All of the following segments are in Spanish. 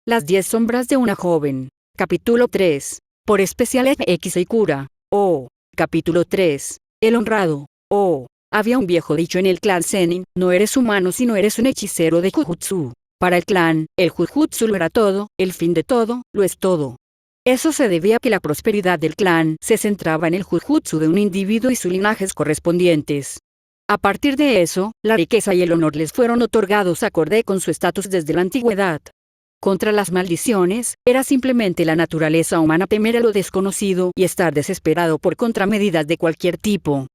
Las 10 sombras de una joven. Capítulo 3. Por especial FX Ikura. Oh. Capítulo 3. El honrado. Oh. Había un viejo dicho en el clan Zenin: no eres humano si no eres un hechicero de Jujutsu. Para el clan, el Jujutsu lo era todo, el fin de todo, lo es todo. Eso se debía a que la prosperidad del clan se centraba en el Jujutsu de un individuo y sus linajes correspondientes. A partir de eso, la riqueza y el honor les fueron otorgados acorde con su estatus desde la antigüedad. Contra las maldiciones, era simplemente la naturaleza humana temer a lo desconocido y estar desesperado por contramedidas de cualquier tipo.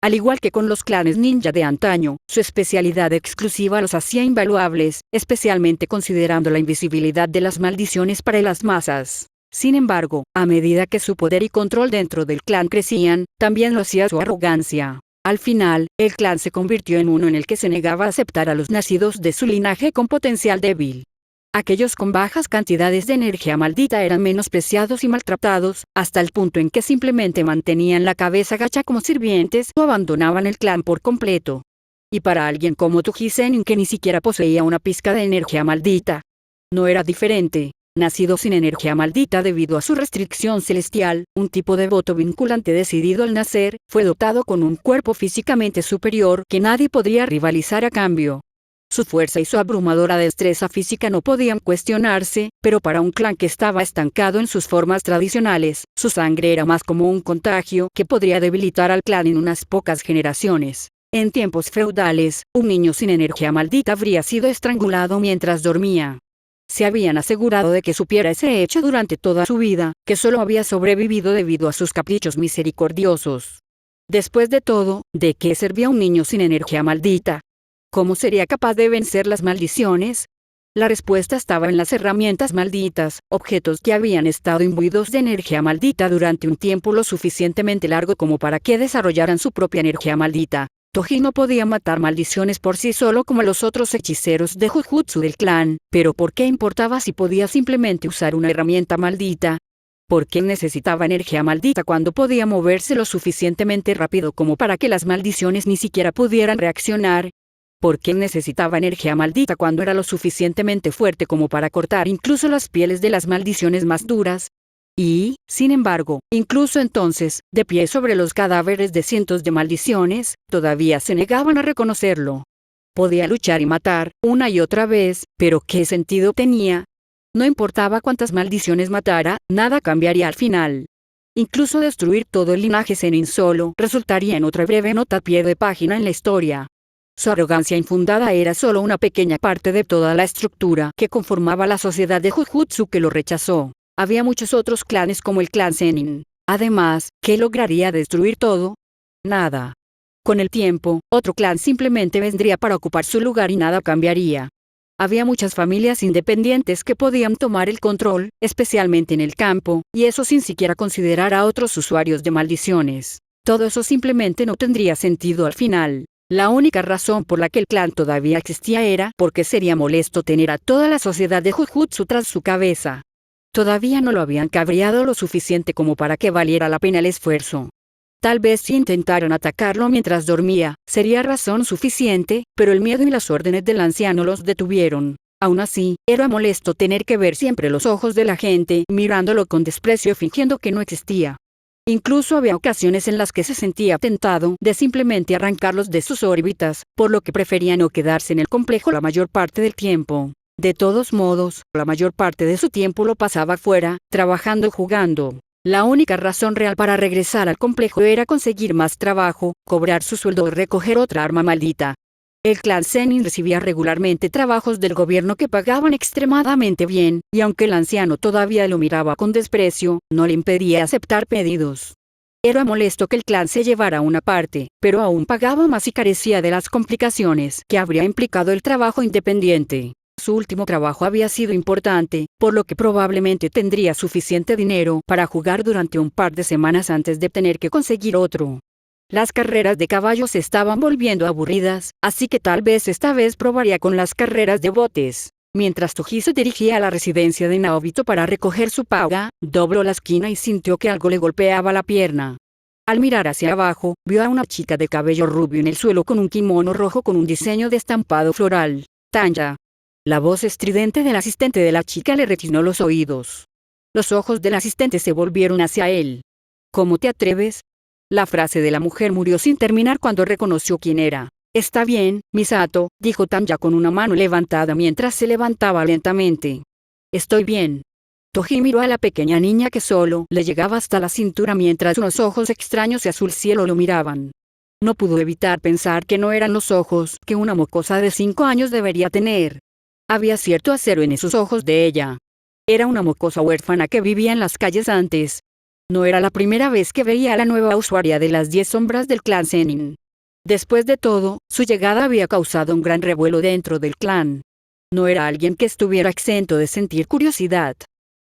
Al igual que con los clanes ninja de antaño, su especialidad exclusiva los hacía invaluables, especialmente considerando la invisibilidad de las maldiciones para las masas. Sin embargo, a medida que su poder y control dentro del clan crecían, también lo hacía su arrogancia. Al final, el clan se convirtió en uno en el que se negaba a aceptar a los nacidos de su linaje con potencial débil. Aquellos con bajas cantidades de energía maldita eran menospreciados y maltratados, hasta el punto en que simplemente mantenían la cabeza gacha como sirvientes o abandonaban el clan por completo. Y para alguien como Toji Zenin, que ni siquiera poseía una pizca de energía maldita, no era diferente. Nacido sin energía maldita debido a su restricción celestial, un tipo de voto vinculante decidido al nacer, fue dotado con un cuerpo físicamente superior que nadie podría rivalizar a cambio. Su fuerza y su abrumadora destreza física no podían cuestionarse, pero para un clan que estaba estancado en sus formas tradicionales, su sangre era más como un contagio que podría debilitar al clan en unas pocas generaciones. En tiempos feudales, un niño sin energía maldita habría sido estrangulado mientras dormía. Se habían asegurado de que supiera ese hecho durante toda su vida, que solo había sobrevivido debido a sus caprichos misericordiosos. Después de todo, ¿de qué servía un niño sin energía maldita? ¿Cómo sería capaz de vencer las maldiciones? La respuesta estaba en las herramientas malditas, objetos que habían estado imbuidos de energía maldita durante un tiempo lo suficientemente largo como para que desarrollaran su propia energía maldita. Toji no podía matar maldiciones por sí solo como los otros hechiceros de Jujutsu del clan, pero ¿por qué importaba si podía simplemente usar una herramienta maldita? ¿Por qué necesitaba energía maldita cuando podía moverse lo suficientemente rápido como para que las maldiciones ni siquiera pudieran reaccionar? ¿Por qué necesitaba energía maldita cuando era lo suficientemente fuerte como para cortar incluso las pieles de las maldiciones más duras? Y, sin embargo, incluso entonces, de pie sobre los cadáveres de cientos de maldiciones, todavía se negaban a reconocerlo. Podía luchar y matar, una y otra vez, pero ¿qué sentido tenía? No importaba cuántas maldiciones matara, nada cambiaría al final. Incluso destruir todo el linaje Zenin solo resultaría en otra breve nota a pie de página en la historia. Su arrogancia infundada era solo una pequeña parte de toda la estructura que conformaba la sociedad de Jujutsu que lo rechazó. Había muchos otros clanes como el clan Zenin. Además, ¿qué lograría destruir todo? Nada. Con el tiempo, otro clan simplemente vendría para ocupar su lugar y nada cambiaría. Había muchas familias independientes que podían tomar el control, especialmente en el campo, y eso sin siquiera considerar a otros usuarios de maldiciones. Todo eso simplemente no tendría sentido al final. La única razón por la que el clan todavía existía era porque sería molesto tener a toda la sociedad de Jujutsu tras su cabeza. Todavía no lo habían cabreado lo suficiente como para que valiera la pena el esfuerzo. Tal vez si intentaron atacarlo mientras dormía, sería razón suficiente, pero el miedo y las órdenes del anciano los detuvieron. Aún así, era molesto tener que ver siempre los ojos de la gente mirándolo con desprecio fingiendo que no existía. Incluso había ocasiones en las que se sentía tentado de simplemente arrancarlos de sus órbitas, por lo que prefería no quedarse en el complejo la mayor parte del tiempo. De todos modos, la mayor parte de su tiempo lo pasaba fuera, trabajando y jugando. La única razón real para regresar al complejo era conseguir más trabajo, cobrar su sueldo o recoger otra arma maldita. El clan Zenin recibía regularmente trabajos del gobierno que pagaban extremadamente bien, y aunque el anciano todavía lo miraba con desprecio, no le impedía aceptar pedidos. Era molesto que el clan se llevara una parte, pero aún pagaba más y carecía de las complicaciones que habría implicado el trabajo independiente. Su último trabajo había sido importante, por lo que probablemente tendría suficiente dinero para jugar durante un par de semanas antes de tener que conseguir otro. Las carreras de caballos se estaban volviendo aburridas, así que tal vez esta vez probaría con las carreras de botes. Mientras Toji se dirigía a la residencia de Naobito para recoger su paga, dobló la esquina y sintió que algo le golpeaba la pierna. Al mirar hacia abajo, vio a una chica de cabello rubio en el suelo con un kimono rojo con un diseño de estampado floral. Tanya. La voz estridente del asistente de la chica le rechinó los oídos. Los ojos del asistente se volvieron hacia él. ¿Cómo te atreves? La frase de la mujer murió sin terminar cuando reconoció quién era. Está bien, Misato, dijo Tanya con una mano levantada mientras se levantaba lentamente. Estoy bien. Toji miró a la pequeña niña que solo le llegaba hasta la cintura mientras unos ojos extraños de azul cielo lo miraban. No pudo evitar pensar que no eran los ojos que una mocosa de 5 años debería tener. Había cierto acero en esos ojos de ella. Era una mocosa huérfana que vivía en las calles antes. No era la primera vez que veía a la nueva usuaria de las 10 sombras del clan Zenin. Después de todo, su llegada había causado un gran revuelo dentro del clan. No era alguien que estuviera exento de sentir curiosidad.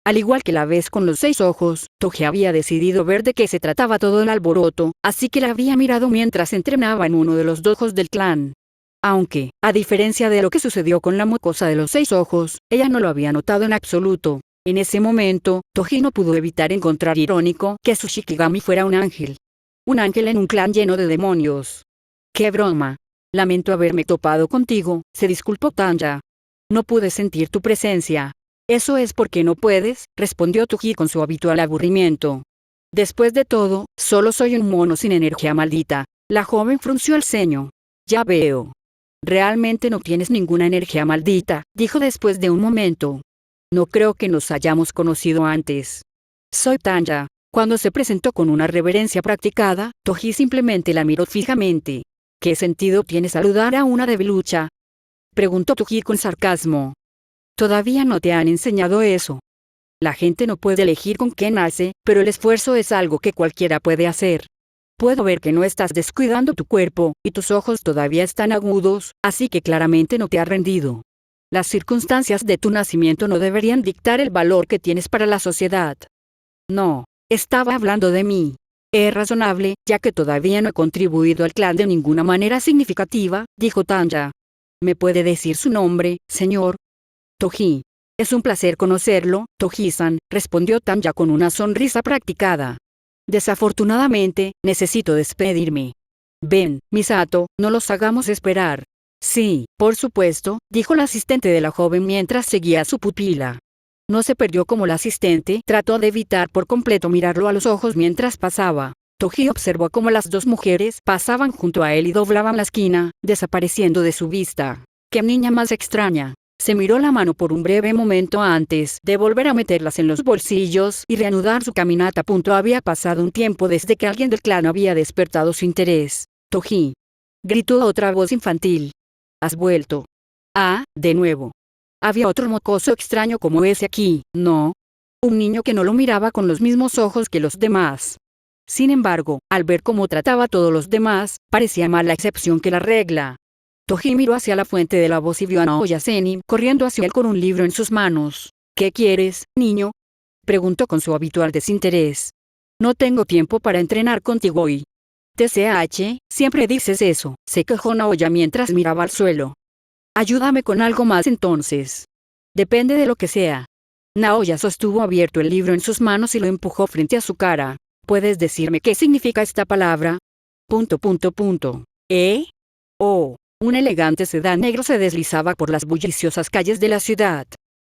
Al igual que la vez con los 6 ojos, Toji había decidido ver de qué se trataba todo el alboroto, así que la había mirado mientras entrenaba en uno de los dojos del clan. Aunque, a diferencia de lo que sucedió con la mocosa de los 6 ojos, ella no lo había notado en absoluto. En ese momento, Toji no pudo evitar encontrar irónico que su Shikigami fuera un ángel. Un ángel en un clan lleno de demonios. ¡Qué broma! Lamento haberme topado contigo, se disculpó Tanya. No pude sentir tu presencia. Eso es porque no puedes, respondió Toji con su habitual aburrimiento. Después de todo, solo soy un mono sin energía maldita. La joven frunció el ceño. Ya veo. Realmente no tienes ninguna energía maldita, dijo después de un momento. No creo que nos hayamos conocido antes. Soy Tanya. Cuando se presentó con una reverencia practicada, Toji simplemente la miró fijamente. ¿Qué sentido tiene saludar a una debilucha? Preguntó Toji con sarcasmo. Todavía no te han enseñado eso. La gente no puede elegir con qué nace, pero el esfuerzo es algo que cualquiera puede hacer. Puedo ver que no estás descuidando tu cuerpo, y tus ojos todavía están agudos, así que claramente no te has rendido. Las circunstancias de tu nacimiento no deberían dictar el valor que tienes para la sociedad. No, estaba hablando de mí. Es razonable, ya que todavía no he contribuido al clan de ninguna manera significativa, dijo Tanya. ¿Me puede decir su nombre, señor? Toji. Es un placer conocerlo, Toji-san, respondió Tanya con una sonrisa practicada. Desafortunadamente, necesito despedirme. Ven, Misato, no los hagamos esperar. Sí, por supuesto, dijo la asistente de la joven mientras seguía a su pupila. No se perdió como la asistente trató de evitar por completo mirarlo a los ojos mientras pasaba. Toji observó cómo las dos mujeres pasaban junto a él y doblaban la esquina, desapareciendo de su vista. ¡Qué niña más extraña! Se miró la mano por un breve momento antes de volver a meterlas en los bolsillos y reanudar su caminata. Había pasado un tiempo desde que alguien del clan había despertado su interés. Toji. Gritó otra voz infantil. ¿Has vuelto? Ah, de nuevo. Había otro mocoso extraño como ese aquí, ¿no? Un niño que no lo miraba con los mismos ojos que los demás. Sin embargo, al ver cómo trataba a todos los demás, parecía más la excepción que la regla. Toji miró hacia la fuente de la voz y vio a Naoya Zenin corriendo hacia él con un libro en sus manos. ¿Qué quieres, niño? Preguntó con su habitual desinterés. No tengo tiempo para entrenar contigo hoy. TCH, siempre dices eso, se quejó Naoya mientras miraba al suelo. Ayúdame con algo más entonces. Depende de lo que sea. Naoya sostuvo abierto el libro en sus manos y lo empujó frente a su cara. ¿Puedes decirme qué significa esta palabra? Oh. Un elegante sedán negro se deslizaba por las bulliciosas calles de la ciudad.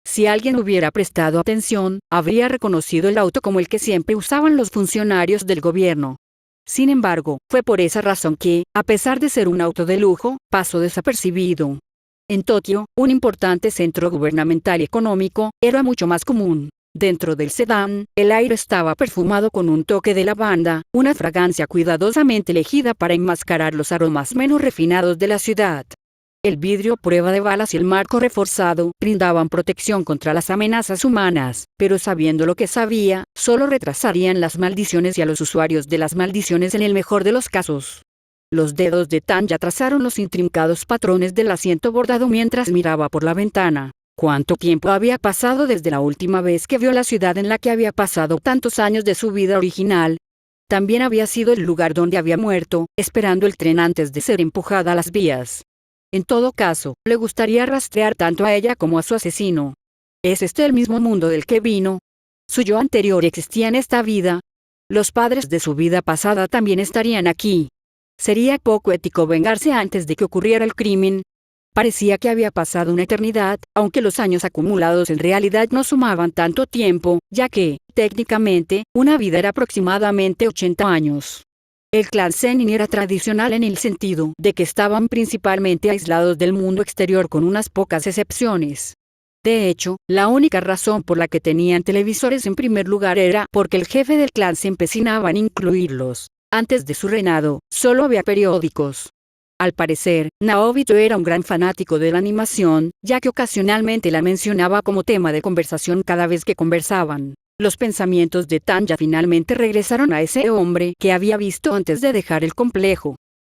Si alguien hubiera prestado atención, habría reconocido el auto como el que siempre usaban los funcionarios del gobierno. Sin embargo, fue por esa razón que, a pesar de ser un auto de lujo, pasó desapercibido. En Tokio, un importante centro gubernamental y económico, era mucho más común. Dentro del sedán, el aire estaba perfumado con un toque de lavanda, una fragancia cuidadosamente elegida para enmascarar los aromas menos refinados de la ciudad. El vidrio a prueba de balas y el marco reforzado brindaban protección contra las amenazas humanas, pero sabiendo lo que sabía, solo retrasarían las maldiciones y a los usuarios de las maldiciones en el mejor de los casos. Los dedos de Tanya trazaron los intrincados patrones del asiento bordado mientras miraba por la ventana. ¿Cuánto tiempo había pasado desde la última vez que vio la ciudad en la que había pasado tantos años de su vida original? También había sido el lugar donde había muerto, esperando el tren antes de ser empujada a las vías. En todo caso, le gustaría rastrear tanto a ella como a su asesino. ¿Es este el mismo mundo del que vino? ¿Su yo anterior existía en esta vida? Los padres de su vida pasada también estarían aquí. ¿Sería poco ético vengarse antes de que ocurriera el crimen? Parecía que había pasado una eternidad, aunque los años acumulados en realidad no sumaban tanto tiempo, ya que, técnicamente, una vida era aproximadamente 80 años. El clan Zenin era tradicional en el sentido de que estaban principalmente aislados del mundo exterior con unas pocas excepciones. De hecho, la única razón por la que tenían televisores en primer lugar era porque el jefe del clan se empecinaba en incluirlos. Antes de su reinado, solo había periódicos. Al parecer, Naobito era un gran fanático de la animación, ya que ocasionalmente la mencionaba como tema de conversación cada vez que conversaban. Los pensamientos de Tanya finalmente regresaron a ese hombre que había visto antes de dejar el complejo.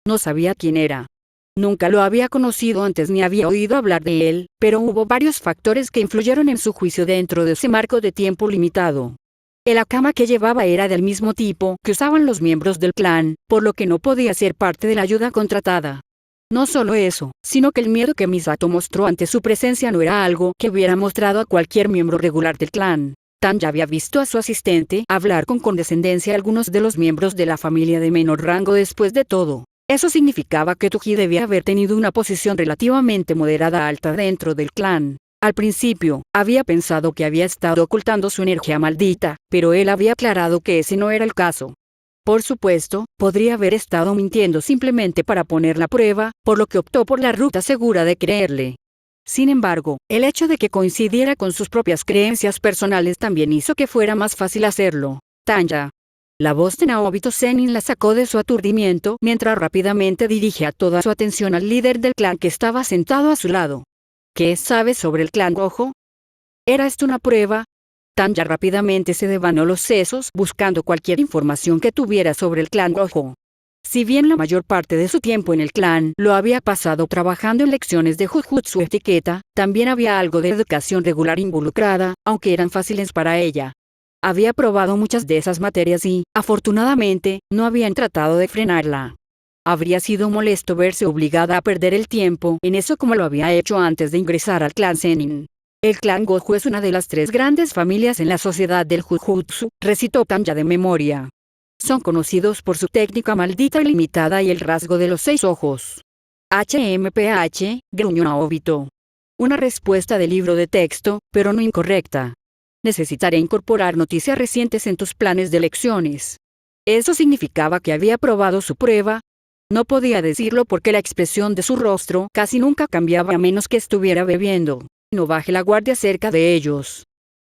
No sabía quién era. Nunca lo había conocido antes ni había oído hablar de él, pero hubo varios factores que influyeron en su juicio dentro de ese marco de tiempo limitado. El akama que llevaba era del mismo tipo que usaban los miembros del clan, por lo que no podía ser parte de la ayuda contratada. No solo eso, sino que el miedo que Misato mostró ante su presencia no era algo que hubiera mostrado a cualquier miembro regular del clan. Tanya había visto a su asistente hablar con condescendencia a algunos de los miembros de la familia de menor rango después de todo. Eso significaba que Toji debía haber tenido una posición relativamente moderada alta dentro del clan. Al principio, había pensado que había estado ocultando su energía maldita, pero él había aclarado que ese no era el caso. Por supuesto, podría haber estado mintiendo simplemente para poner la prueba, por lo que optó por la ruta segura de creerle. Sin embargo, el hecho de que coincidiera con sus propias creencias personales también hizo que fuera más fácil hacerlo. Tanya. La voz de Naobito Zenin la sacó de su aturdimiento mientras rápidamente dirigía toda su atención al líder del clan que estaba sentado a su lado. ¿Qué sabes sobre el clan Gojo? ¿Era esto una prueba? Tanya rápidamente se devanó los sesos buscando cualquier información que tuviera sobre el clan Gojo. Si bien la mayor parte de su tiempo en el clan lo había pasado trabajando en lecciones de Jujutsu etiqueta, también había algo de educación regular involucrada, aunque eran fáciles para ella. Había probado muchas de esas materias y, afortunadamente, no habían tratado de frenarla. Habría sido molesto verse obligada a perder el tiempo en eso como lo había hecho antes de ingresar al clan Zenin. El clan Gojo es una de las 3 grandes familias en la sociedad del Jujutsu, recitó Tanya de memoria. Son conocidos por su técnica maldita ilimitada y el rasgo de los 6 ojos. HMPH, gruñó Naobito. Una respuesta del libro de texto, pero no incorrecta. Necesitaré incorporar noticias recientes en tus planes de lecciones. Eso significaba que había aprobado su prueba. No podía decirlo porque la expresión de su rostro casi nunca cambiaba a menos que estuviera bebiendo. No baje la guardia cerca de ellos.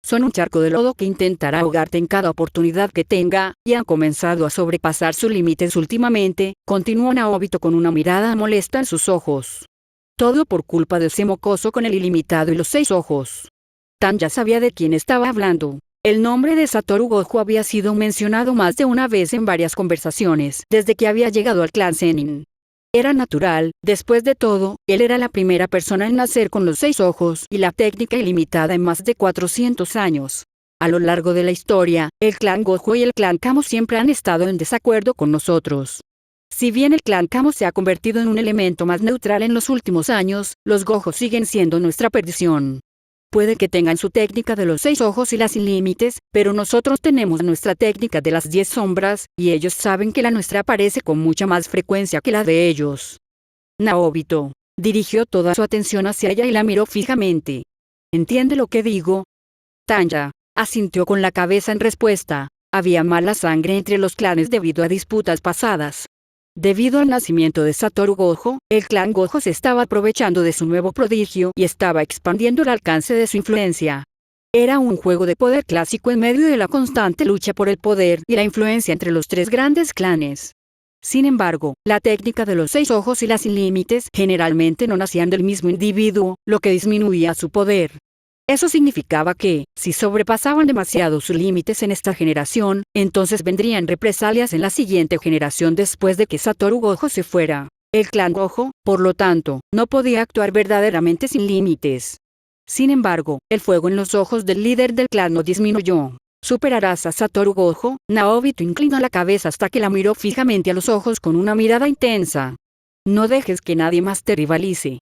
Son un charco de lodo que intentará ahogarte en cada oportunidad que tenga, y han comenzado a sobrepasar sus límites últimamente, continuó Naobito con una mirada molesta en sus ojos. Todo por culpa de ese mocoso con el ilimitado y los 6 ojos. Tanya sabía de quién estaba hablando. El nombre de Satoru Gojo había sido mencionado más de una vez en varias conversaciones desde que había llegado al clan Zenin. Era natural, después de todo, él era la primera persona en nacer con los 6 ojos y la técnica ilimitada en más de 400 años. A lo largo de la historia, el clan Gojo y el clan Kamo siempre han estado en desacuerdo con nosotros. Si bien el clan Kamo se ha convertido en un elemento más neutral en los últimos años, los Gojo siguen siendo nuestra perdición. Puede que tengan su técnica de los 6 ojos y las sin límites, pero nosotros tenemos nuestra técnica de las 10 sombras, y ellos saben que la nuestra aparece con mucha más frecuencia que la de ellos. Naobito dirigió toda su atención hacia ella y la miró fijamente. ¿Entiende lo que digo? Tanya asintió con la cabeza en respuesta. Había mala sangre entre los clanes debido a disputas pasadas. Debido al nacimiento de Satoru Gojo, el clan Gojo se estaba aprovechando de su nuevo prodigio y estaba expandiendo el alcance de su influencia. Era un juego de poder clásico en medio de la constante lucha por el poder y la influencia entre los 3 grandes clanes. Sin embargo, la técnica de los 6 ojos y las sin límites generalmente no nacían del mismo individuo, lo que disminuía su poder. Eso significaba que, si sobrepasaban demasiado sus límites en esta generación, entonces vendrían represalias en la siguiente generación después de que Satoru Gojo se fuera. El clan Gojo, por lo tanto, no podía actuar verdaderamente sin límites. Sin embargo, el fuego en los ojos del líder del clan no disminuyó. ¿Superarás a Satoru Gojo? Naobito inclinó la cabeza hasta que la miró fijamente a los ojos con una mirada intensa. No dejes que nadie más te rivalice.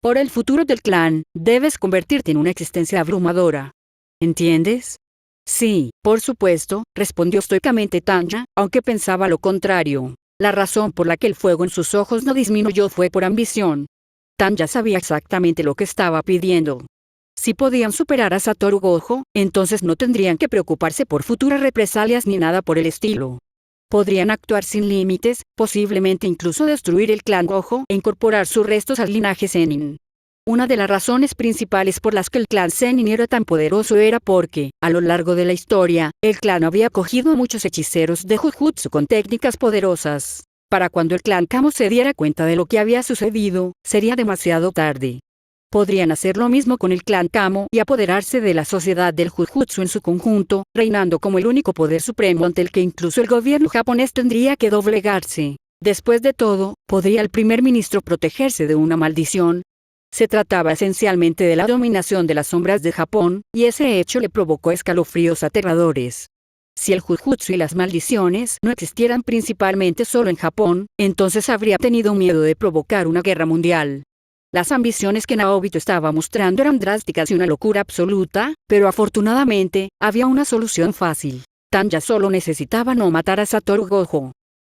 Por el futuro del clan, debes convertirte en una existencia abrumadora. ¿Entiendes? Sí, por supuesto, respondió estoicamente Tanya, aunque pensaba lo contrario. La razón por la que el fuego en sus ojos no disminuyó fue por ambición. Tanya sabía exactamente lo que estaba pidiendo. Si podían superar a Satoru Gojo, entonces no tendrían que preocuparse por futuras represalias ni nada por el estilo. Podrían actuar sin límites, posiblemente incluso destruir el clan Gojo e incorporar sus restos al linaje Zenin. Una de las razones principales por las que el clan Zenin era tan poderoso era porque, a lo largo de la historia, el clan había acogido a muchos hechiceros de Jujutsu con técnicas poderosas. Para cuando el clan Kamo se diera cuenta de lo que había sucedido, sería demasiado tarde. Podrían hacer lo mismo con el clan Kamo y apoderarse de la sociedad del Jujutsu en su conjunto, reinando como el único poder supremo ante el que incluso el gobierno japonés tendría que doblegarse. Después de todo, ¿podría el primer ministro protegerse de una maldición? Se trataba esencialmente de la dominación de las sombras de Japón, y ese hecho le provocó escalofríos aterradores. Si el Jujutsu y las maldiciones no existieran principalmente solo en Japón, entonces habría tenido miedo de provocar una guerra mundial. Las ambiciones que Naobito estaba mostrando eran drásticas y una locura absoluta, pero afortunadamente, había una solución fácil. Tanya solo necesitaba no matar a Satoru Gojo.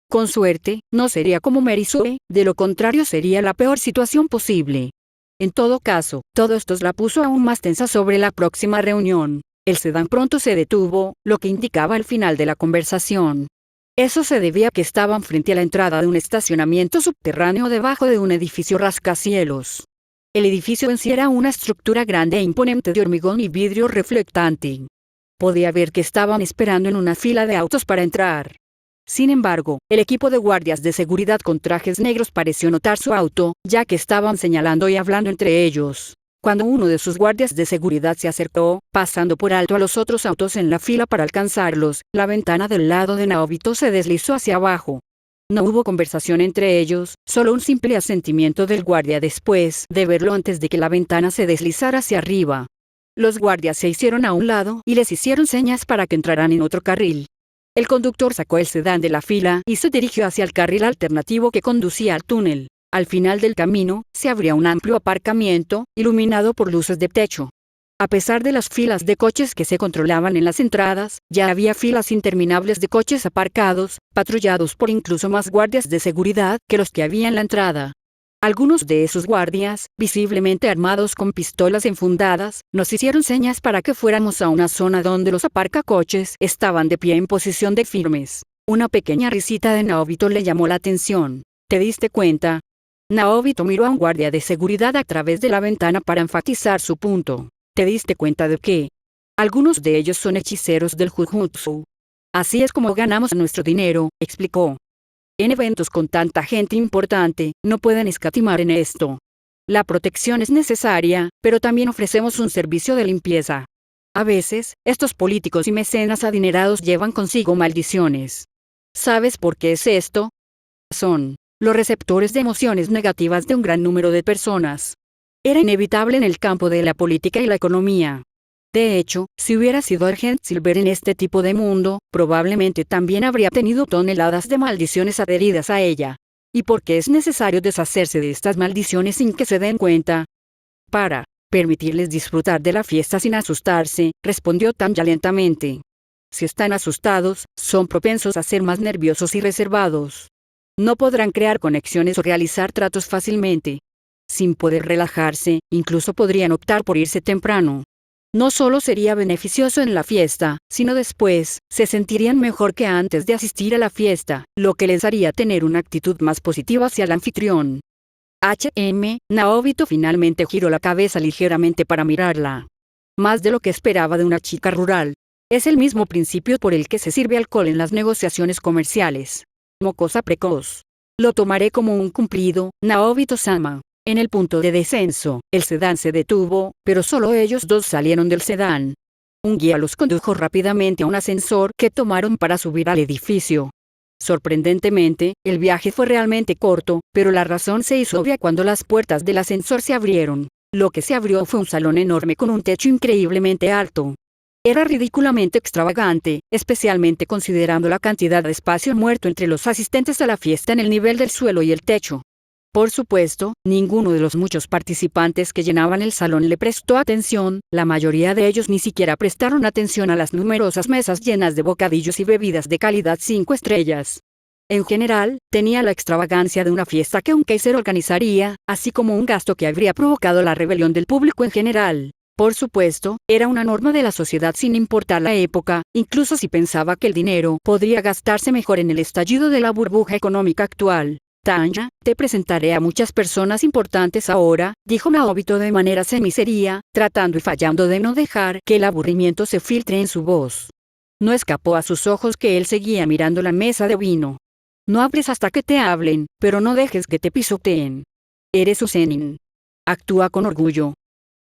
Con suerte, no sería como Merizue, de lo contrario sería la peor situación posible. En todo caso, todo esto la puso aún más tensa sobre la próxima reunión. El sedán pronto se detuvo, lo que indicaba el final de la conversación. Eso se debía a que estaban frente a la entrada de un estacionamiento subterráneo debajo de un edificio rascacielos. El edificio en sí era una estructura grande e imponente de hormigón y vidrio reflectante. Podía ver que estaban esperando en una fila de autos para entrar. Sin embargo, el equipo de guardias de seguridad con trajes negros pareció notar su auto, ya que estaban señalando y hablando entre ellos. Cuando uno de sus guardias de seguridad se acercó, pasando por alto a los otros autos en la fila para alcanzarlos, la ventana del lado de Naobito se deslizó hacia abajo. No hubo conversación entre ellos, solo un simple asentimiento del guardia después de verlo antes de que la ventana se deslizara hacia arriba. Los guardias se hicieron a un lado y les hicieron señas para que entraran en otro carril. El conductor sacó el sedán de la fila y se dirigió hacia el carril alternativo que conducía al túnel. Al final del camino, se abría un amplio aparcamiento, iluminado por luces de techo. A pesar de las filas de coches que se controlaban en las entradas, ya había filas interminables de coches aparcados, patrullados por incluso más guardias de seguridad que los que había en la entrada. Algunos de esos guardias, visiblemente armados con pistolas enfundadas, nos hicieron señas para que fuéramos a una zona donde los aparcacoches estaban de pie en posición de firmes. Una pequeña risita de Naobito le llamó la atención. ¿Te diste cuenta? Naobito miró a un guardia de seguridad a través de la ventana para enfatizar su punto. ¿Te diste cuenta de que algunos de ellos son hechiceros del Jujutsu? Así es como ganamos nuestro dinero, explicó. En eventos con tanta gente importante, no pueden escatimar en esto. La protección es necesaria, pero también ofrecemos un servicio de limpieza. A veces, estos políticos y mecenas adinerados llevan consigo maldiciones. ¿Sabes por qué es esto? Son los receptores de emociones negativas de un gran número de personas. Era inevitable en el campo de la política y la economía. De hecho, si hubiera sido Argent Silver en este tipo de mundo, probablemente también habría tenido toneladas de maldiciones adheridas a ella. ¿Y por qué es necesario deshacerse de estas maldiciones sin que se den cuenta? Para permitirles disfrutar de la fiesta sin asustarse, respondió Tanya lentamente. Si están asustados, son propensos a ser más nerviosos y reservados. No podrán crear conexiones o realizar tratos fácilmente. Sin poder relajarse, incluso podrían optar por irse temprano. No solo sería beneficioso en la fiesta, sino después, se sentirían mejor que antes de asistir a la fiesta, lo que les haría tener una actitud más positiva hacia el anfitrión. Naobito finalmente giró la cabeza ligeramente para mirarla. Más de lo que esperaba de una chica rural. Es el mismo principio por el que se sirve alcohol en las negociaciones comerciales. Mocosa precoz. Lo tomaré como un cumplido, Naobito-sama. En el punto de descenso, el sedán se detuvo, pero solo ellos dos salieron del sedán. Un guía los condujo rápidamente a un ascensor que tomaron para subir al edificio. Sorprendentemente, el viaje fue realmente corto, pero la razón se hizo obvia cuando las puertas del ascensor se abrieron. Lo que se abrió fue un salón enorme con un techo increíblemente alto. Era ridículamente extravagante, especialmente considerando la cantidad de espacio muerto entre los asistentes a la fiesta en el nivel del suelo y el techo. Por supuesto, ninguno de los muchos participantes que llenaban el salón le prestó atención, la mayoría de ellos ni siquiera prestaron atención a las numerosas mesas llenas de bocadillos y bebidas de calidad 5 estrellas. En general, tenía la extravagancia de una fiesta que un kaiser organizaría, así como un gasto que habría provocado la rebelión del público en general. Por supuesto, era una norma de la sociedad sin importar la época, incluso si pensaba que el dinero podría gastarse mejor en el estallido de la burbuja económica actual. Tanya, te presentaré a muchas personas importantes ahora, dijo Naobito de manera semiseria, tratando y fallando de no dejar que el aburrimiento se filtre en su voz. No escapó a sus ojos que él seguía mirando la mesa de vino. No hables hasta que te hablen, pero no dejes que te pisoteen. Eres su Zenin. Actúa con orgullo.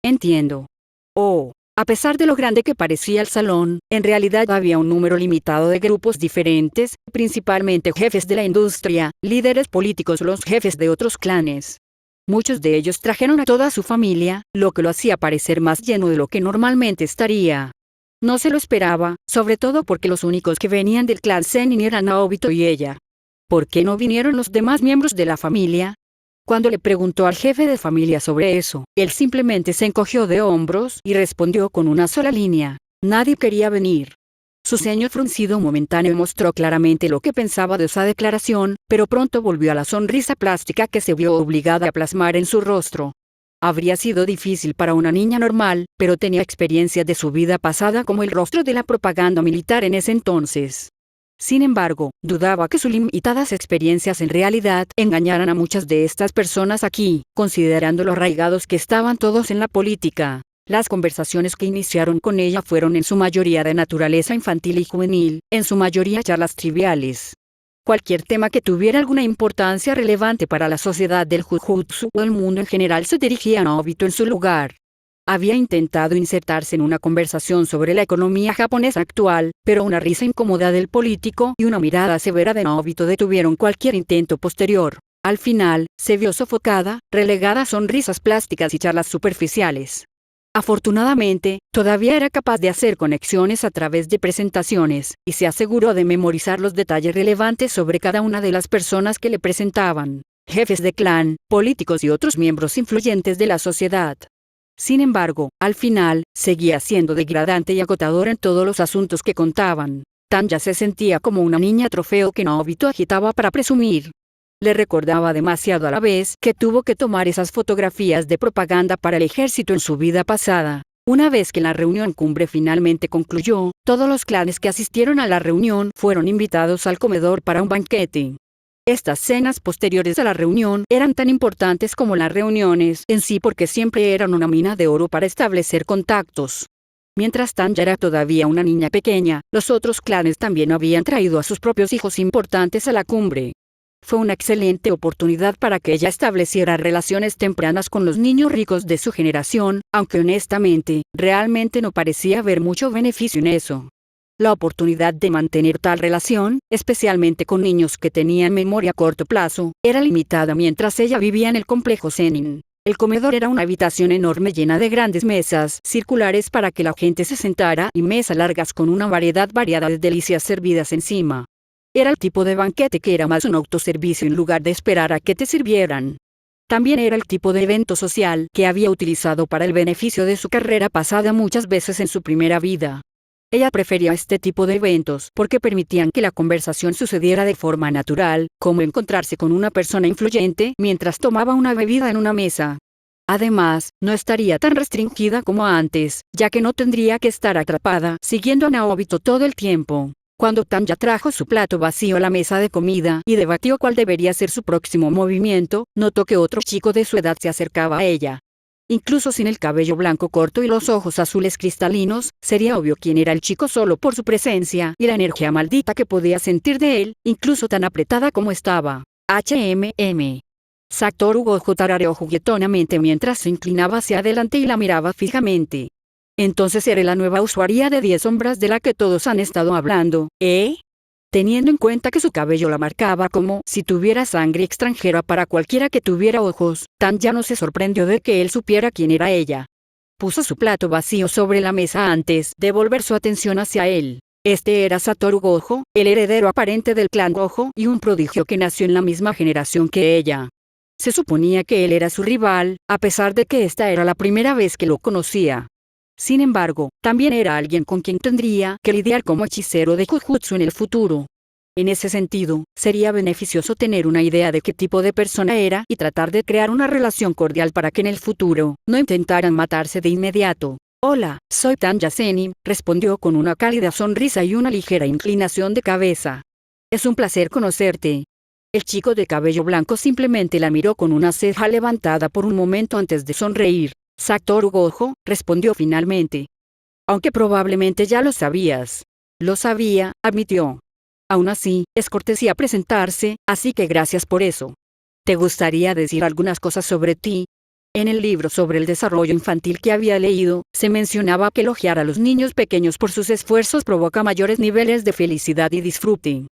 Entiendo. Oh, a pesar de lo grande que parecía el salón, en realidad había un número limitado de grupos diferentes, principalmente jefes de la industria, líderes políticos o los jefes de otros clanes. Muchos de ellos trajeron a toda su familia, lo que lo hacía parecer más lleno de lo que normalmente estaría. No se lo esperaba, sobre todo porque los únicos que venían del clan Zenin eran Naobito y ella. ¿Por qué no vinieron los demás miembros de la familia? Cuando le preguntó al jefe de familia sobre eso, él simplemente se encogió de hombros y respondió con una sola línea: nadie quería venir. Su ceño fruncido momentáneo mostró claramente lo que pensaba de esa declaración, pero pronto volvió a la sonrisa plástica que se vio obligada a plasmar en su rostro. Habría sido difícil para una niña normal, pero tenía experiencia de su vida pasada como el rostro de la propaganda militar en ese entonces. Sin embargo, dudaba que sus limitadas experiencias en realidad engañaran a muchas de estas personas aquí, considerando lo arraigados que estaban todos en la política. Las conversaciones que iniciaron con ella fueron en su mayoría de naturaleza infantil y juvenil, en su mayoría charlas triviales. Cualquier tema que tuviera alguna importancia relevante para la sociedad del Jujutsu o el mundo en general se dirigía a Naobito en su lugar. Había intentado insertarse en una conversación sobre la economía japonesa actual, pero una risa incómoda del político y una mirada severa de Naobito detuvieron cualquier intento posterior. Al final, se vio sofocada, relegada a sonrisas plásticas y charlas superficiales. Afortunadamente, todavía era capaz de hacer conexiones a través de presentaciones, y se aseguró de memorizar los detalles relevantes sobre cada una de las personas que le presentaban, jefes de clan, políticos y otros miembros influyentes de la sociedad. Sin embargo, al final, seguía siendo degradante y agotador en todos los asuntos que contaban. Tanya se sentía como una niña trofeo que Naobito agitaba para presumir. Le recordaba demasiado a la vez que tuvo que tomar esas fotografías de propaganda para el ejército en su vida pasada. Una vez que la reunión cumbre finalmente concluyó, todos los clanes que asistieron a la reunión fueron invitados al comedor para un banquete. Estas cenas posteriores a la reunión eran tan importantes como las reuniones en sí porque siempre eran una mina de oro para establecer contactos. Mientras Tanya era todavía una niña pequeña, los otros clanes también habían traído a sus propios hijos importantes a la cumbre. Fue una excelente oportunidad para que ella estableciera relaciones tempranas con los niños ricos de su generación, aunque honestamente, realmente no parecía haber mucho beneficio en eso. La oportunidad de mantener tal relación, especialmente con niños que tenían memoria a corto plazo, era limitada mientras ella vivía en el complejo Zenin. El comedor era una habitación enorme llena de grandes mesas circulares para que la gente se sentara y mesas largas con una variedad variada de delicias servidas encima. Era el tipo de banquete que era más un autoservicio en lugar de esperar a que te sirvieran. También era el tipo de evento social que había utilizado para el beneficio de su carrera pasada muchas veces en su primera vida. Ella prefería este tipo de eventos porque permitían que la conversación sucediera de forma natural, como encontrarse con una persona influyente mientras tomaba una bebida en una mesa. Además, no estaría tan restringida como antes, ya que no tendría que estar atrapada siguiendo a Naobito todo el tiempo. Cuando Tanya trajo su plato vacío a la mesa de comida y debatió cuál debería ser su próximo movimiento, notó que otro chico de su edad se acercaba a ella. Incluso sin el cabello blanco corto y los ojos azules cristalinos, sería obvio quién era el chico solo por su presencia y la energía maldita que podía sentir de él, incluso tan apretada como estaba. Satoru Gojo tarareó juguetonamente mientras se inclinaba hacia adelante y la miraba fijamente. Entonces era la nueva usuaria de 10 sombras de la que todos han estado hablando, ¿eh? Teniendo en cuenta que su cabello la marcaba como si tuviera sangre extranjera para cualquiera que tuviera ojos, Tanya no se sorprendió de que él supiera quién era ella. Puso su plato vacío sobre la mesa antes de volver su atención hacia él. Este era Satoru Gojo, el heredero aparente del clan Gojo y un prodigio que nació en la misma generación que ella. Se suponía que él era su rival, a pesar de que esta era la primera vez que lo conocía. Sin embargo, también era alguien con quien tendría que lidiar como hechicero de Jujutsu en el futuro. En ese sentido, sería beneficioso tener una idea de qué tipo de persona era y tratar de crear una relación cordial para que en el futuro no intentaran matarse de inmediato. Hola, soy Tanya Zenin, respondió con una cálida sonrisa y una ligera inclinación de cabeza. Es un placer conocerte. El chico de cabello blanco simplemente la miró con una ceja levantada por un momento antes de sonreír. Satoru Gojo, respondió finalmente. Aunque probablemente ya lo sabías. Lo sabía, admitió. Aún así, es cortesía presentarse, así que gracias por eso. ¿Te gustaría decir algunas cosas sobre ti? En el libro sobre el desarrollo infantil que había leído, se mencionaba que elogiar a los niños pequeños por sus esfuerzos provoca mayores niveles de felicidad y disfrute.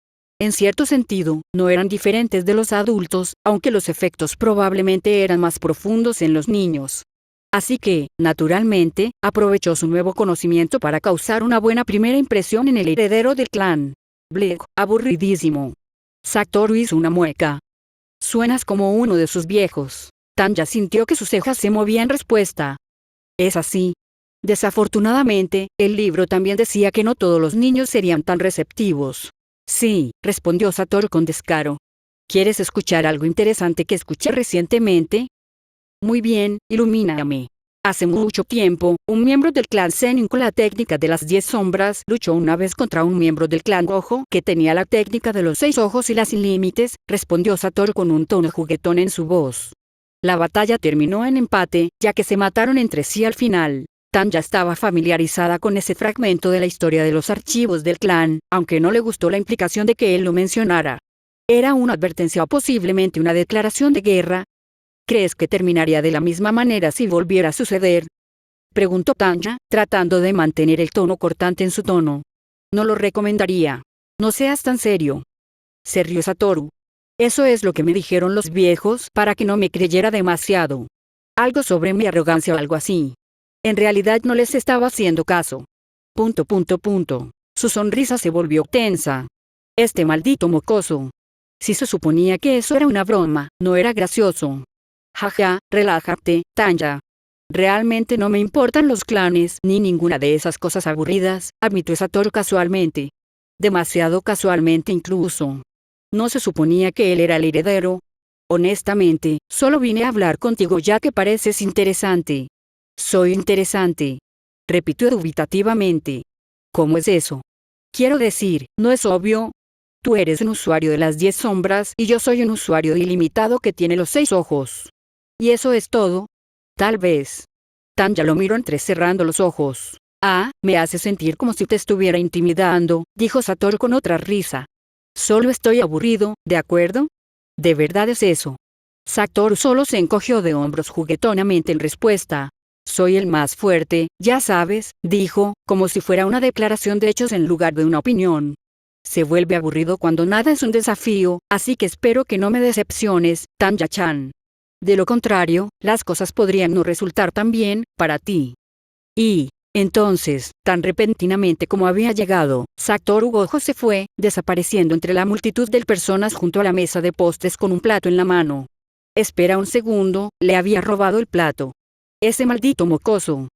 En cierto sentido, no eran diferentes de los adultos, aunque los efectos probablemente eran más profundos en los niños. Así que, naturalmente, aprovechó su nuevo conocimiento para causar una buena primera impresión en el heredero del clan. Blech, aburridísimo. Satoru hizo una mueca. Suenas como uno de sus viejos. Tanya sintió que sus cejas se movían en respuesta. Es así. Desafortunadamente, el libro también decía que no todos los niños serían tan receptivos. Sí, respondió Satoru con descaro. ¿Quieres escuchar algo interesante que escuché recientemente? Muy bien, ilumíname. Hace mucho tiempo, un miembro del clan Zenin con la técnica de las 10 sombras luchó una vez contra un miembro del clan Gojo que tenía la técnica de los 6 ojos y las sin límites, respondió Satoru con un tono juguetón en su voz. La batalla terminó en empate, ya que se mataron entre sí al final. Tanya estaba familiarizada con ese fragmento de la historia de los archivos del clan, aunque no le gustó la implicación de que él lo mencionara. ¿Era una advertencia o posiblemente una declaración de guerra? ¿Crees que terminaría de la misma manera si volviera a suceder? Preguntó Tanya, tratando de mantener el tono cortante en su tono. No lo recomendaría. No seas tan serio. Se rió Satoru. Eso es lo que me dijeron los viejos para que no me creyera demasiado. Algo sobre mi arrogancia o algo así. En realidad no les estaba haciendo caso. ... Su sonrisa se volvió tensa. Este maldito mocoso. Si se suponía que eso era una broma, no era gracioso. Jaja, relájate, Tanya. Realmente no me importan los clanes ni ninguna de esas cosas aburridas, admitió Satoru casualmente. Demasiado casualmente incluso. ¿No se suponía que él era el heredero? Honestamente, solo vine a hablar contigo ya que pareces interesante. Soy interesante. Repitió dubitativamente. ¿Cómo es eso? Quiero decir, ¿no es obvio? Tú eres un usuario de las 10 sombras y yo soy un usuario ilimitado que tiene los 6 ojos. ¿Y eso es todo? Tal vez. Tanya lo miró entrecerrando los ojos. Ah, me hace sentir como si te estuviera intimidando, dijo Satoru con otra risa. Solo estoy aburrido, ¿de acuerdo? ¿De verdad es eso? Satoru solo se encogió de hombros juguetonamente en respuesta. Soy el más fuerte, ya sabes, dijo, como si fuera una declaración de hechos en lugar de una opinión. Se vuelve aburrido cuando nada es un desafío, así que espero que no me decepciones, Tanya-chan. De lo contrario, las cosas podrían no resultar tan bien, para ti. Y, entonces, tan repentinamente como había llegado, Satoru Gojo se fue, desapareciendo entre la multitud de personas junto a la mesa de postres con un plato en la mano. Espera un segundo, le había robado el plato. Ese maldito mocoso.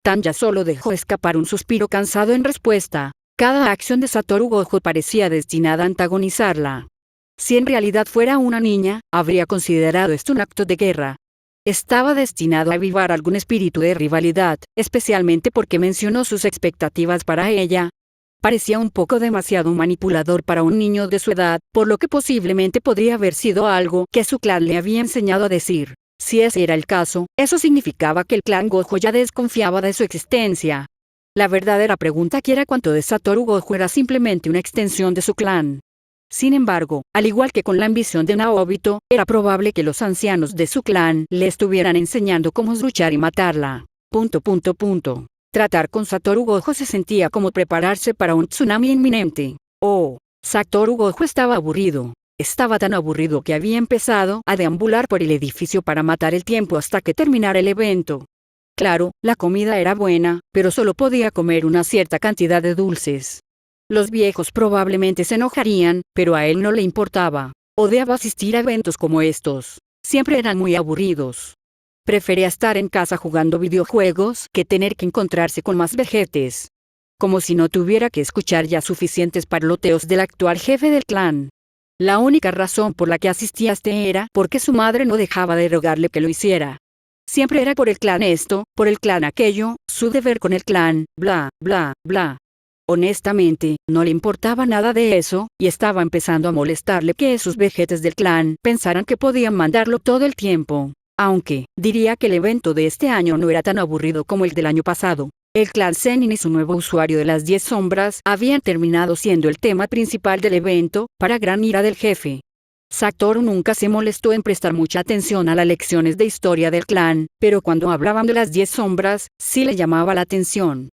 Tanya solo dejó escapar un suspiro cansado en respuesta. Cada acción de Satoru Gojo parecía destinada a antagonizarla. Si en realidad fuera una niña, habría considerado esto un acto de guerra. Estaba destinado a avivar algún espíritu de rivalidad, especialmente porque mencionó sus expectativas para ella. Parecía un poco demasiado manipulador para un niño de su edad, por lo que posiblemente podría haber sido algo que su clan le había enseñado a decir. Si ese era el caso, eso significaba que el clan Gojo ya desconfiaba de su existencia. La verdadera pregunta aquí era cuánto de Satoru Gojo era simplemente una extensión de su clan. Sin embargo, al igual que con la ambición de Naobito, era probable que los ancianos de su clan le estuvieran enseñando cómo luchar y matarla. Tratar con Satoru Gojo se sentía como prepararse para un tsunami inminente. Oh, Satoru Gojo estaba aburrido. Estaba tan aburrido que había empezado a deambular por el edificio para matar el tiempo hasta que terminara el evento. Claro, la comida era buena, pero solo podía comer una cierta cantidad de dulces. Los viejos probablemente se enojarían, pero a él no le importaba. Odiaba asistir a eventos como estos. Siempre eran muy aburridos. Prefería estar en casa jugando videojuegos que tener que encontrarse con más vejetes. como si no tuviera que escuchar ya suficientes parloteos del actual jefe del clan. La única razón por la que asistía a este era porque su madre no dejaba de rogarle que lo hiciera. Siempre era por el clan esto, por el clan aquello, su deber con el clan, bla, bla, bla. Honestamente, no le importaba nada de eso, y estaba empezando a molestarle que esos vejetes del clan pensaran que podían mandarlo todo el tiempo. Aunque, diría que el evento de este año no era tan aburrido como el del año pasado. El clan Zenin y su nuevo usuario de las 10 sombras habían terminado siendo el tema principal del evento, para gran ira del jefe. Satoru nunca se molestó en prestar mucha atención a las lecciones de historia del clan, pero cuando hablaban de las 10 sombras, sí le llamaba la atención.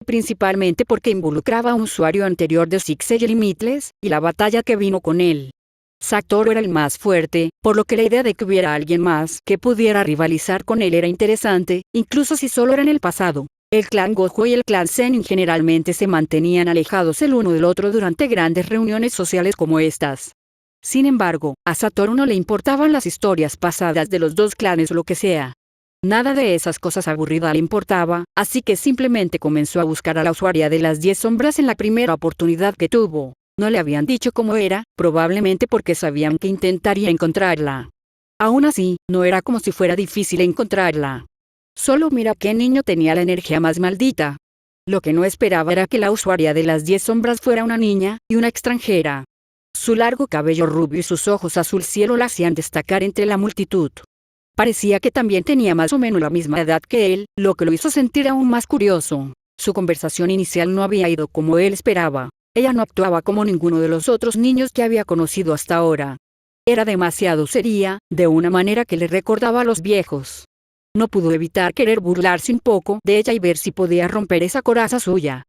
Principalmente porque involucraba a un usuario anterior de Six Siege Limitless, y la batalla que vino con él. Satoru era el más fuerte, por lo que la idea de que hubiera alguien más que pudiera rivalizar con él era interesante, incluso si solo era en el pasado. El clan Gojo y el clan Zenin generalmente se mantenían alejados el uno del otro durante grandes reuniones sociales como estas. Sin embargo, a Satoru no le importaban las historias pasadas de los dos clanes o lo que sea. Nada de esas cosas aburridas le importaba, así que simplemente comenzó a buscar a la usuaria de las 10 sombras en la primera oportunidad que tuvo. No le habían dicho cómo era, probablemente porque sabían que intentaría encontrarla. Aún así, no era como si fuera difícil encontrarla. Solo mira qué niño tenía la energía más maldita. Lo que no esperaba era que la usuaria de las 10 sombras fuera una niña, y una extranjera. Su largo cabello rubio y sus ojos azul cielo la hacían destacar entre la multitud. Parecía que también tenía más o menos la misma edad que él, lo que lo hizo sentir aún más curioso. Su conversación inicial no había ido como él esperaba. Ella no actuaba como ninguno de los otros niños que había conocido hasta ahora. Era demasiado seria, de una manera que le recordaba a los viejos. No pudo evitar querer burlarse un poco de ella y ver si podía romper esa coraza suya.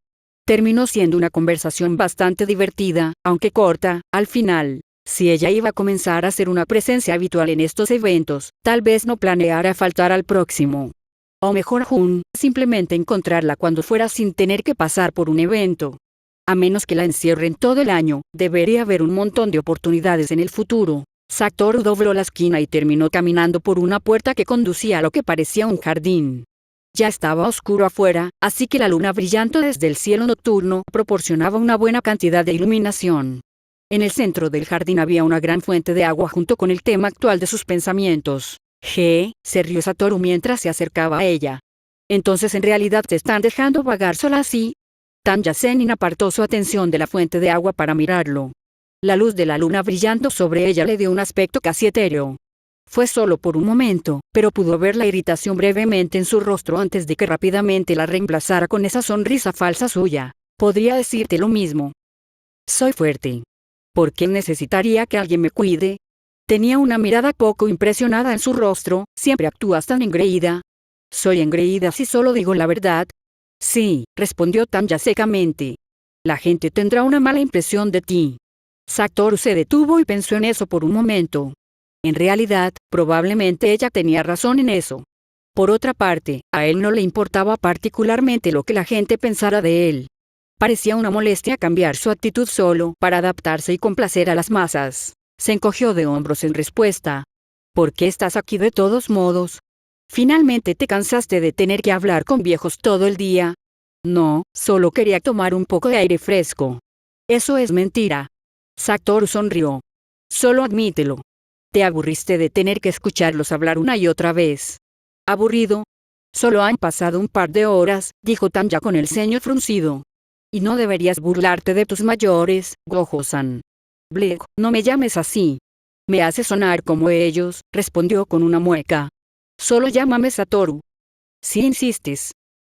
Terminó siendo una conversación bastante divertida, aunque corta, al final. Si ella iba a comenzar a ser una presencia habitual en estos eventos, tal vez no planeara faltar al próximo. O mejor aún, simplemente encontrarla cuando fuera sin tener que pasar por un evento. A menos que la encierren todo el año, debería haber un montón de oportunidades en el futuro. Satoru dobló la esquina y terminó caminando por una puerta que conducía a lo que parecía un jardín. Ya estaba oscuro afuera, así que la luna brillante desde el cielo nocturno proporcionaba una buena cantidad de iluminación. En el centro del jardín había una gran fuente de agua junto con el tema actual de sus pensamientos. Se rió Satoru mientras se acercaba a ella. Entonces en realidad te están dejando vagar sola así. Tanya Zenin apartó su atención de la fuente de agua para mirarlo. La luz de la luna brillando sobre ella le dio un aspecto casi etéreo. Fue solo por un momento, pero pudo ver la irritación brevemente en su rostro antes de que rápidamente la reemplazara con esa sonrisa falsa suya. Podría decirte lo mismo. Soy fuerte. ¿Por qué necesitaría que alguien me cuide? Tenía una mirada poco impresionada en su rostro. Siempre actúas tan engreída. Soy engreída si solo digo la verdad. Sí, respondió Tanya secamente. La gente tendrá una mala impresión de ti. Satoru se detuvo y pensó en eso por un momento. En realidad, probablemente ella tenía razón en eso. Por otra parte, a él no le importaba particularmente lo que la gente pensara de él. Parecía una molestia cambiar su actitud solo para adaptarse y complacer a las masas. Se encogió de hombros en respuesta. ¿Por qué estás aquí de todos modos? ¿Finalmente te cansaste de tener que hablar con viejos todo el día? No, solo quería tomar un poco de aire fresco. Eso es mentira. Satoru sonrió. Solo admítelo. Te aburriste de tener que escucharlos hablar una y otra vez. ¿Aburrido? Solo han pasado un par de horas, dijo Tanya con el ceño fruncido. Y no deberías burlarte de tus mayores, Gojo-san. Blech, no me llames así. Me hace sonar como ellos, respondió con una mueca. Solo llámame Satoru. Si insistes.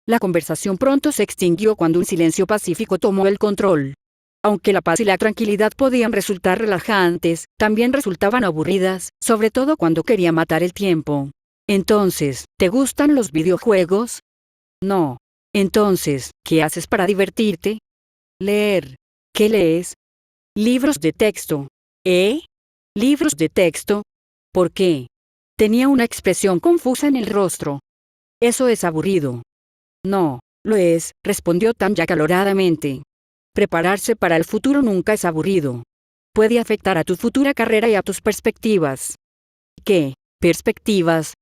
La conversación pronto se extinguió cuando un silencio pacífico tomó el control. Aunque la paz y la tranquilidad podían resultar relajantes, también resultaban aburridas, sobre todo cuando quería matar el tiempo. Entonces, ¿te gustan los videojuegos? No. Entonces, ¿qué haces para divertirte? Leer. ¿Qué lees? Libros de texto. ¿Eh? ¿Libros de texto? ¿Por qué? Tenía una expresión confusa en el rostro. Eso es aburrido. No, lo es, respondió Tanya acaloradamente. Prepararse para el futuro nunca es aburrido. Puede afectar a tu futura carrera y a tus perspectivas. ¿Qué? ¿Perspectivas?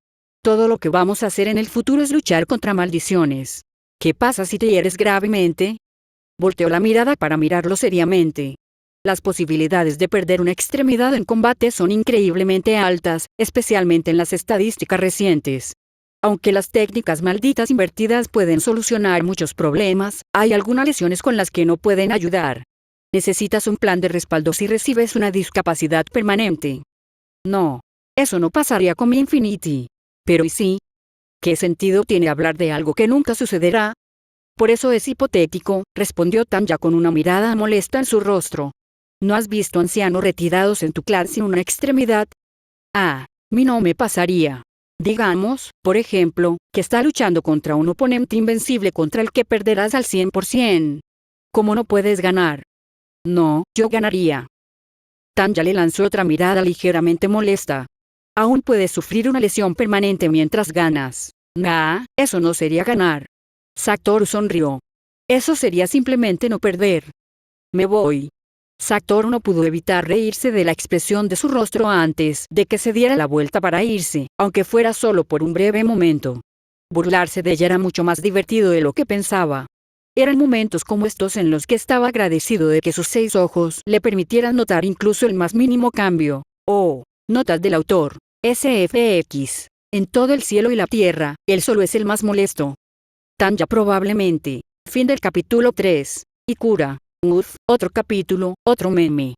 Todo lo que vamos a hacer en el futuro es luchar contra maldiciones. ¿Qué pasa si te hieres gravemente? Volteó la mirada para mirarlo seriamente. Las posibilidades de perder una extremidad en combate son increíblemente altas, especialmente en las estadísticas recientes. Aunque las técnicas malditas invertidas pueden solucionar muchos problemas, hay algunas lesiones con las que no pueden ayudar. Necesitas un plan de respaldo si recibes una discapacidad permanente. No, eso no pasaría con mi Infinity. Pero ¿y sí? ¿Qué sentido tiene hablar de algo que nunca sucederá? Por eso es hipotético, respondió Tanya con una mirada molesta en su rostro. ¿No has visto ancianos retirados en tu clan sin una extremidad? A mí no me pasaría. Digamos, por ejemplo, que está luchando contra un oponente invencible contra el que perderás al 100%. ¿Cómo no puedes ganar? No, yo ganaría. Tanya le lanzó otra mirada ligeramente molesta. Aún puedes sufrir una lesión permanente mientras ganas. Nah, eso no sería ganar. Satoru sonrió. Eso sería simplemente no perder. Me voy. Satoru no pudo evitar reírse de la expresión de su rostro antes de que se diera la vuelta para irse, aunque fuera solo por un breve momento. Burlarse de ella era mucho más divertido de lo que pensaba. Eran momentos como estos en los que estaba agradecido de que sus 6 ojos le permitieran notar incluso el más mínimo cambio. Oh, notas del autor. SFX. En todo el cielo y la tierra, él solo es el más molesto. Tanya probablemente. Fin del capítulo 3. Ikura. Uf, otro capítulo, otro meme.